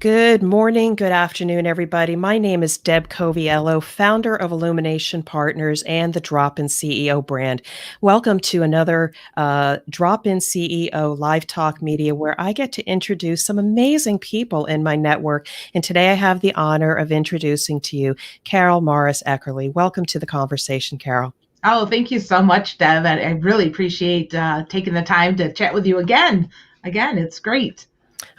Good morning, good afternoon, everybody. My name is Deb Coviello, founder of Illumination Partners and the Drop-In CEO brand. Welcome to another Drop-In CEO Live Talk Media, where I get to introduce some amazing people in my network. And today I have the honor of introducing to you Karyl Morris Eckerle. Welcome to the conversation, Karyl. Oh, thank you so much, Deb. I really appreciate taking the time to chat with you again. It's great.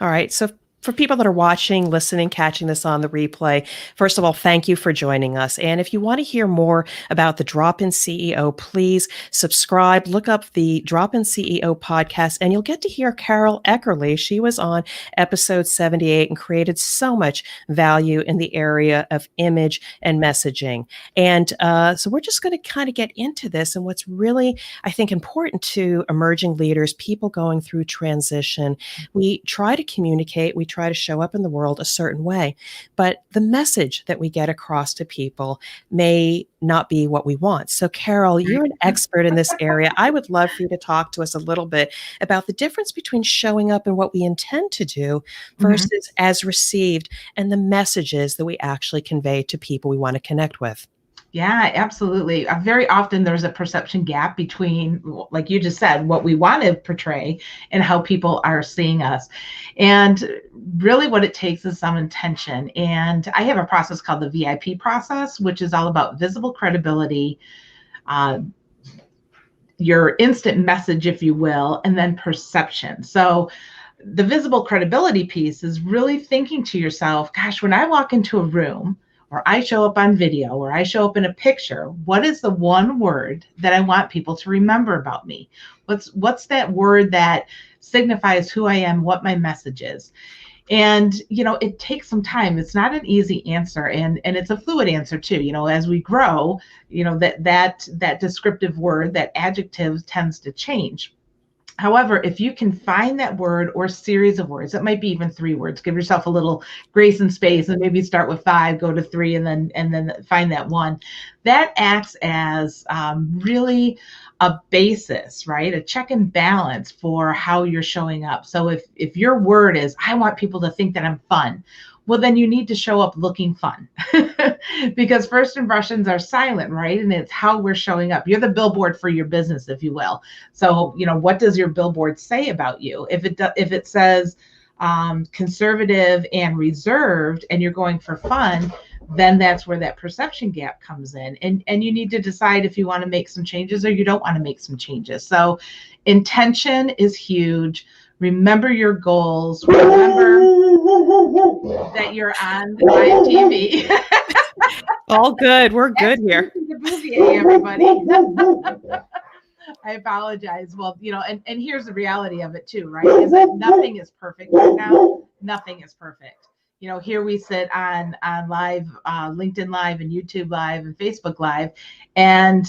All right. So for people that are watching, listening, catching this on the replay, first of all, thank you for joining us. And if you want to hear more about the Drop-In CEO, please subscribe, look up the Drop-In CEO podcast, and you'll get to hear Karyl Eckerle. She was on episode 78 and created so much value in the area of image and messaging. And so we're just going to kind of get into this and what's really, I think, important to emerging leaders, people going through transition. We try to communicate, we try to show up in the world a certain way, but the message that we get across to people may not be what we want. So Karyl, you're an expert in this area. I would love for you to talk to us a little bit about the difference between showing up and what we intend to do versus as received and the messages that we actually convey to people we want to connect with. Yeah, absolutely. Very often there's a perception gap between, like you just said, what we want to portray and how people are seeing us. And really what it takes is some intention. And I have a process called the VIP process, which is all about visible credibility, your instant message, if you will, and then perception. So the visible credibility piece is really thinking to yourself, gosh, when I walk into a room, or I show up on video, or I show up in a picture, what is the one word that I want people to remember about me? What's that word that signifies who I am, what my message is? And, it takes some time. It's not an easy answer, and it's a fluid answer too. As we grow, that descriptive word, that adjective tends to change. However, if you can find that word or series of words, it might be even 3 words, give yourself a little grace and space and maybe start with 5, go to 3, and then find that one. That acts as really a basis, right? A check and balance for how you're showing up. So if your word is, I want people to think that I'm fun, well, then you need to show up looking fun because first impressions are silent, right? And it's how we're showing up. You're the billboard for your business, if you will. So, what does your billboard say about you? If it says conservative and reserved and you're going for fun, then that's where that perception gap comes in. And you need to decide if you want to make some changes or you don't want to make some changes. So intention is huge. Remember your goals. Remember that you're on live TV. All good. We're good here. The movie, everybody. I apologize. Well, and here's the reality of it too, right? Is that nothing is perfect right now. Nothing is perfect. Here we sit on live, LinkedIn Live and YouTube Live and Facebook Live, and,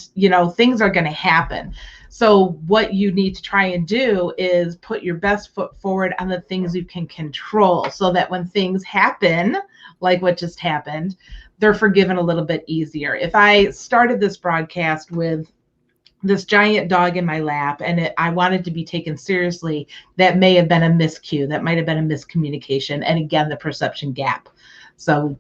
things are going to happen. So what you need to try and do is put your best foot forward on the things you can control so that when things happen, like what just happened, they're forgiven a little bit easier. If I started this broadcast with this giant dog in my lap and I wanted to be taken seriously, that may have been a miscue. That might have been a miscommunication. And again, the perception gap. So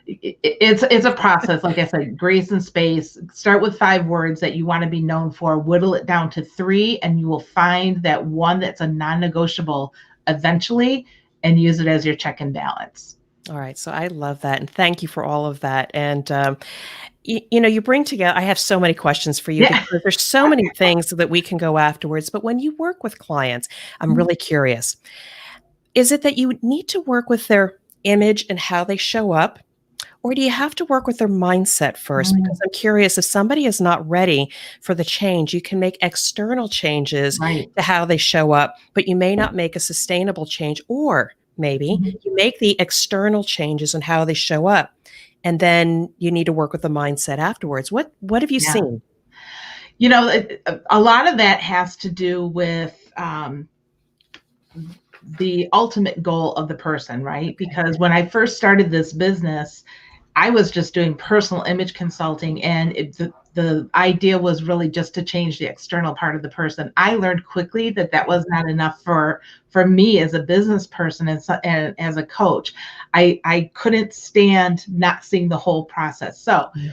it's a process. Like I said, grace and space. Start with 5 words that you want to be known for, whittle it down to 3, and you will find that one that's a non-negotiable eventually and use it as your check and balance. All right. So I love that. And thank you for all of that. And, you bring together, I have so many questions for you because there's so many things that we can go afterwards. But when you work with clients, I'm really curious. Is it that you need to work with their image and how they show up? Or do you have to work with their mindset first? Because I'm curious, if somebody is not ready for the change, you can make external changes to how they show up, but you may not make a sustainable change. Or maybe you make the external changes on how they show up, and then you need to work with the mindset afterwards. What have you seen? A lot of that has to do with the ultimate goal of the person, right? Because when I first started this business, I was just doing personal image consulting, and the idea was really just to change the external part of the person. I learned quickly that that was not enough for me as a business person and as a coach. I couldn't stand not seeing the whole process. So Yeah.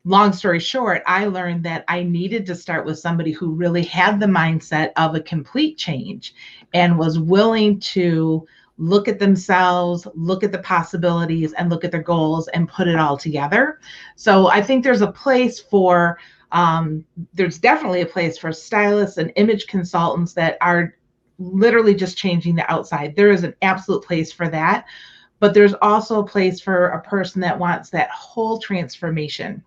long story short, I learned that I needed to start with somebody who really had the mindset of a complete change and was willing to look at themselves, look at the possibilities, and look at their goals and put it all together. So I think there's a place for, there's definitely a place for stylists and image consultants that are literally just changing the outside. There is an absolute place for that. But there's also a place for a person that wants that whole transformation,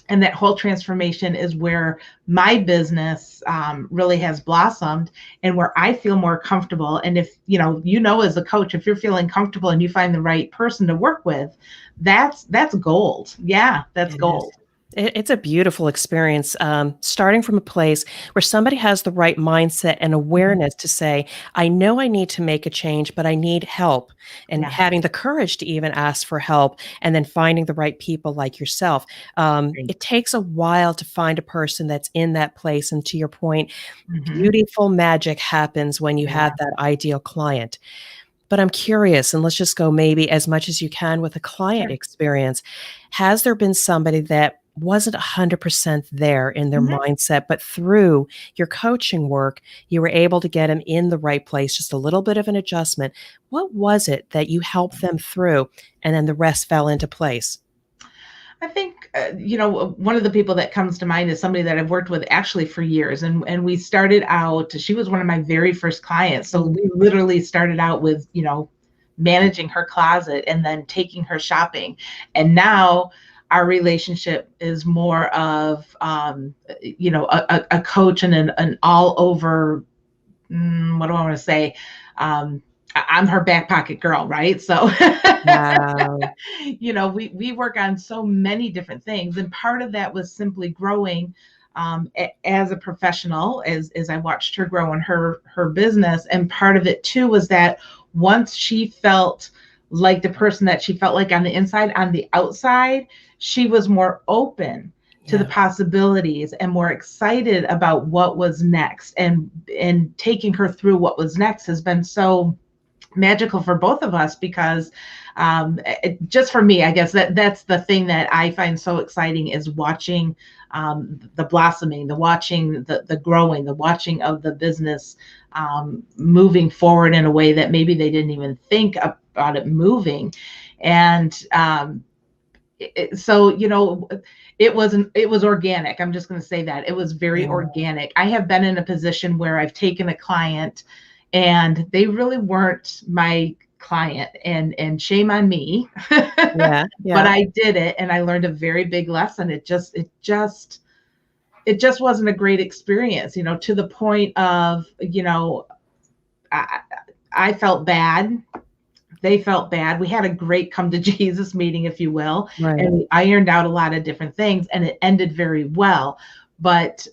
and that whole transformation is where my business really has blossomed, and where I feel more comfortable. And if as a coach, if you're feeling comfortable and you find the right person to work with, that's gold. Yeah, that's It is. gold. It's a beautiful experience, starting from a place where somebody has the right mindset and Mhm. awareness to say, I know I need to make a change, but I need help. And Yeah. having the courage to even ask for help, and then finding the right people like yourself. Great. It takes a while to find a person that's in that place. And to your point, Hmm. beautiful magic happens when you Yeah. have that ideal client. But I'm curious, and let's just go maybe as much as you can with a client Sure. experience. Has there been somebody that wasn't 100% there in their Hmm. mindset, but through your coaching work, you were able to get them in the right place, just a little bit of an adjustment? What was it that you helped them through, and then the rest fell into place? I think, one of the people that comes to mind is somebody that I've worked with actually for years. And we started out, she was one of my very first clients. So Mm, we literally started out with, managing her closet and then taking her shopping. And now our relationship is more of, a coach and an all over, what do I want to say? Um, I'm her back pocket girl, right? So wow. we work on so many different things, and part of that was simply growing as a professional, as I watched her grow in her business. And part of it too was that once she felt like the person that she felt like on the inside, on the outside, she was more open to the Yeah. possibilities and more excited about what was next. And taking her through what was next has been so magical for both of us, because just for me, I guess that's the thing that I find so exciting, is watching the blossoming, the watching, the growing, the watching of the business moving forward in a way that maybe they didn't even think about it moving. And so it was organic. I'm just going to say that it was very Yeah. organic. I have been in a position where I've taken a client and they really weren't my client, and shame on me. Yeah. But Yeah. I did it, and I learned a very big lesson. It just wasn't a great experience, to the point of, I, I felt bad, they felt bad. We had a great come to Jesus meeting, if you will, Right. and we ironed out a lot of different things, and it ended very well. But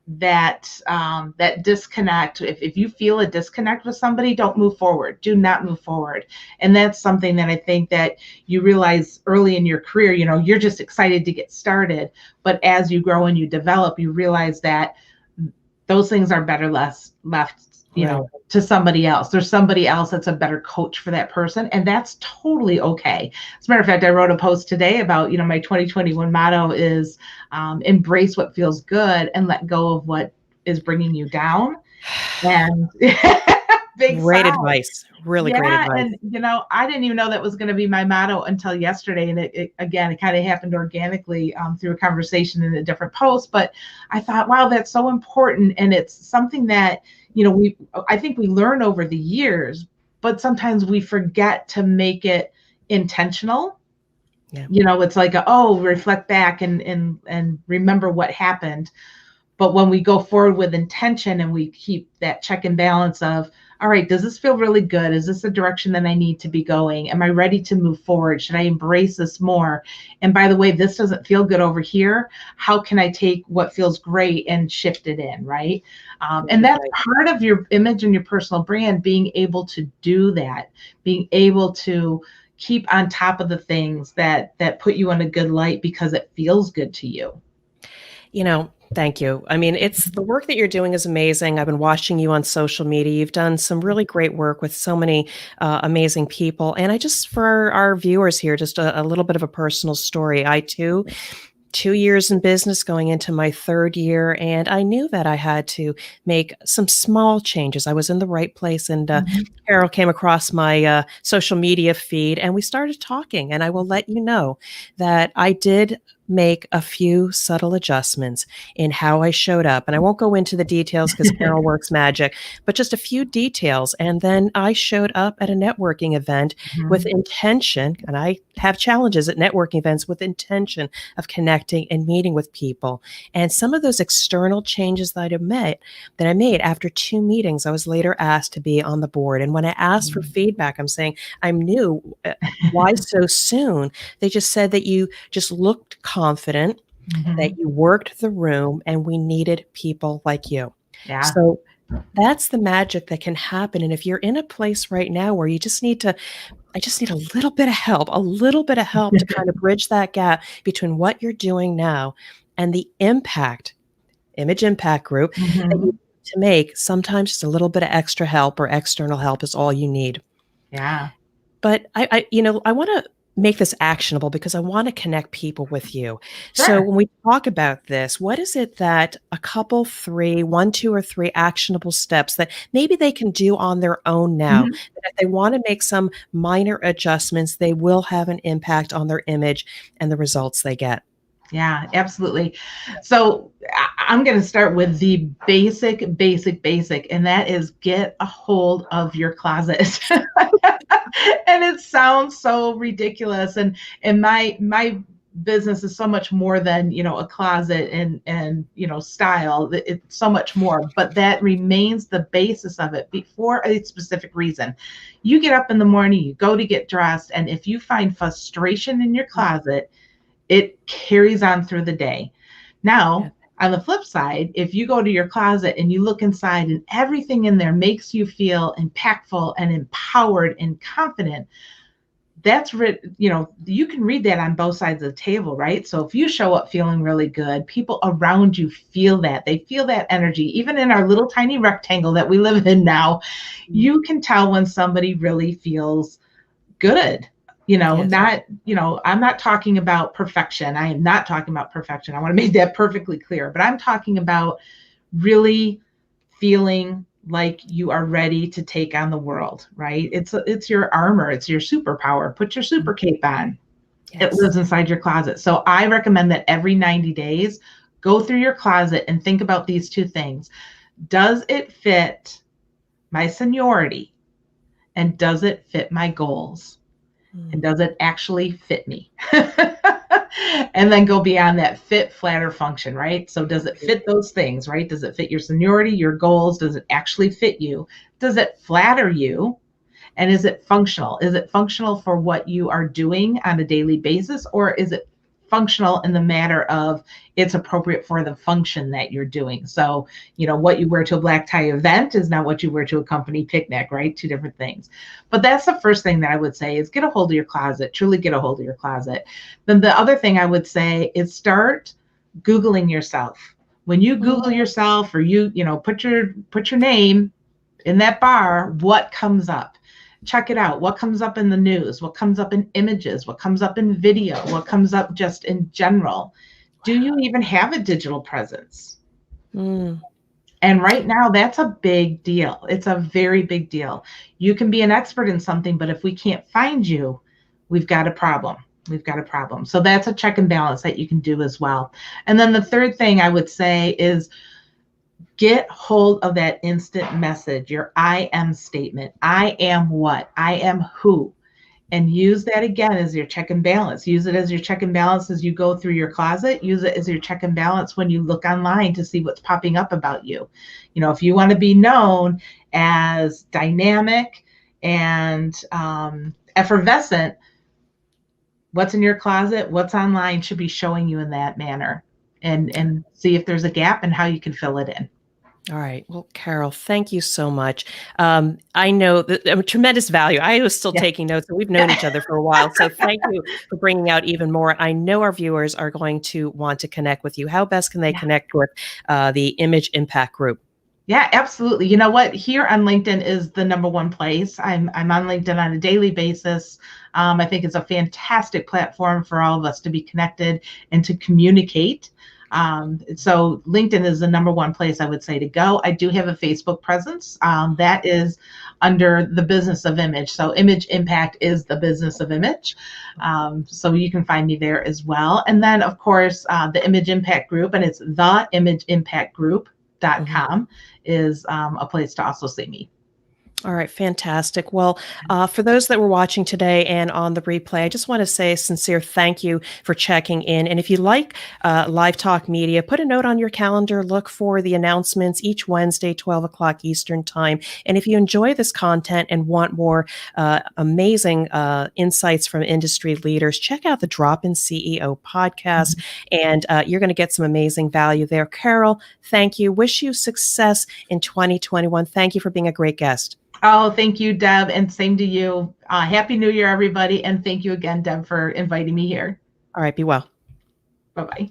that disconnect, if you feel a disconnect with somebody, don't move forward. Do not move forward. And that's something that I think that you realize early in your career. You're just excited to get started, but as you grow and you develop, you realize that those things are better less left, Right. to somebody else. There's somebody else that's a better coach for that person, and that's totally okay. As a matter of fact, I wrote a post today about, my 2021 motto is, embrace what feels good and let go of what is bringing you down. And big Great sigh. advice. Really great Yeah, advice. and I didn't even know that was going to be my motto until yesterday, and it again, it kind of happened organically through a conversation in a different post. But I thought, wow, that's so important, and it's something that I think we learn over the years, but sometimes we forget to make it intentional. Yeah. It's like, oh, reflect back and remember what happened. But when we go forward with intention and we keep that check and balance of, all right, does this feel really good? Is this the direction that I need to be going? Am I ready to move forward? Should I embrace this more? And by the way, this doesn't feel good over here. How can I take what feels great and shift it in, right? Great And that's advice. part of your image and your personal brand, being able to do that, being able to keep on top of the things that put you in a good light because it feels good to you. Thank you. I mean, it's the work that you're doing is amazing. I've been watching you on social media. You've done some really great work with so many amazing people. And I just, for our viewers here, just a little bit of a personal story. I too 2 years in business going into my third year, and I knew that I had to make some small changes. I was in the right place, and Mhm. Karyl came across my social media feed, and we started talking. And I will let you know that I did make a few subtle adjustments in how I showed up. And I won't go into the details because Karyl works magic, but just a few details. And then I showed up at a networking event with Mhm. intention, and I have challenges at networking events with intention of connecting and meeting with people. And some of those external changes that I made after 2 meetings, I was later asked to be on the board. And when I asked for feedback, I'm saying, I'm new. Why so soon? They just said that you just looked confident, that Mhm. you worked the room, and we needed people like you. Yeah. So that's the magic that can happen. And if you're in a place right now where I just need a little bit of help to kind of bridge that gap between what you're doing now and the image impact group that you Mhm. need to make. Sometimes just a little bit of extra help or external help is all you need. Yeah. But I want to make this actionable because I want to connect people with you. So Sure. when we talk about this, what is it that a couple, three, one, two, or three actionable steps that maybe they can do on their own now, Mhm. that if they want to make some minor adjustments, they will have an impact on their image and the results they get? Yeah, absolutely. So I'm going to start with the basic, and that is get a hold of your closet. And it sounds so ridiculous. And my business is so much more than a closet and style. It's so much more, but that remains the basis of it for a specific reason. You get up in the morning, you go to get dressed, and if you find frustration in your Mm, closet, it carries on through the day. yeah. Now, on the flip side, if you go to your closet and you look inside and everything in there makes you feel impactful and empowered and confident, you can read that on both sides of the table, right? So if you show up feeling really good, people around you feel that. They feel that energy. Even in our little tiny rectangle that we live in now, Mm, you can tell when somebody really feels good. yes. I'm not talking about perfection. I am not talking about perfection. I want to make that perfectly clear, but I'm talking about really feeling like you are ready to take on the world, right? It's your armor, it's your superpower. Put your super Mm, cape on. It yes. lives inside your closet. So I recommend that every 90 days, go through your closet and think about these two things. Does it fit my seniority? And does it fit my goals? And Mm, does it actually fit me? And then go beyond that, fit, flatter, function, right? So does it fit those things, right? Does it fit your seniority, your goals? Does it actually fit you? Does it flatter you? And is it functional? Is it functional for what you are doing on a daily basis, or is it functional in the matter of it's appropriate for the function that you're doing? So, what you wear to a black tie event is not what you wear to a company picnic, right? Two different things. But that's the first thing that I would say is get a hold of your closet, truly get a hold of your closet. Then the other thing I would say is start Googling yourself. When you mm, Google yourself or put your name in that bar, what comes up? Check it out. What comes up in the news? What comes up in images? What comes up in video? What comes up just in general? Do you even have a digital presence? mm. And right now, that's a big deal. It's a very big deal. You can be an expert in something, but if we can't find you, we've got a problem. We've got a problem. So that's a check and balance that you can do as well. And then the third thing I would say is get hold of that instant message, your I am statement. I am what? I am who? And use that again as your check and balance. Use it as your check and balance as you go through your closet. Use it as your check and balance when you look online to see what's popping up about you. If you want to be known as dynamic and effervescent, what's in your closet, what's online should be showing you in that manner, and see if there's a gap and how you can fill it in. All right. Well, Karyl, thank you so much. I know that tremendous value. I was still Yeah. taking notes, and we've known each other for a while. So thank you for bringing out even more. I know our viewers are going to want to connect with you. How best can they Yeah. connect with the Image Impact Group? Yeah, absolutely. You know what? Here on LinkedIn is the number one place. I'm on LinkedIn on a daily basis. I think it's a fantastic platform for all of us to be connected and to communicate. So LinkedIn is the number one place I would say to go. I do have a Facebook presence that is under the business of image. So Image Impact is the business of image. So you can find me there as well. And then, of course, the Image Impact Group, and it's Mhm. theimageimpactgroup.com is a place to also see me. All right, fantastic. Well, for those that were watching today and on the replay, I just want to say a sincere thank you for checking in. And if you like Live Talk Media, put a note on your calendar. Look for the announcements each Wednesday, 12 o'clock Eastern Time. And if you enjoy this content and want more amazing insights from industry leaders, check out the Drop In CEO podcast, and you're going to get some amazing value there. Karyl, thank you. Wish you success in 2021. Thank you for being a great guest. Oh, thank you, Deb, and same to you. Happy New Year, everybody, and thank you again, Deb, for inviting me here. All right, be well. Bye bye.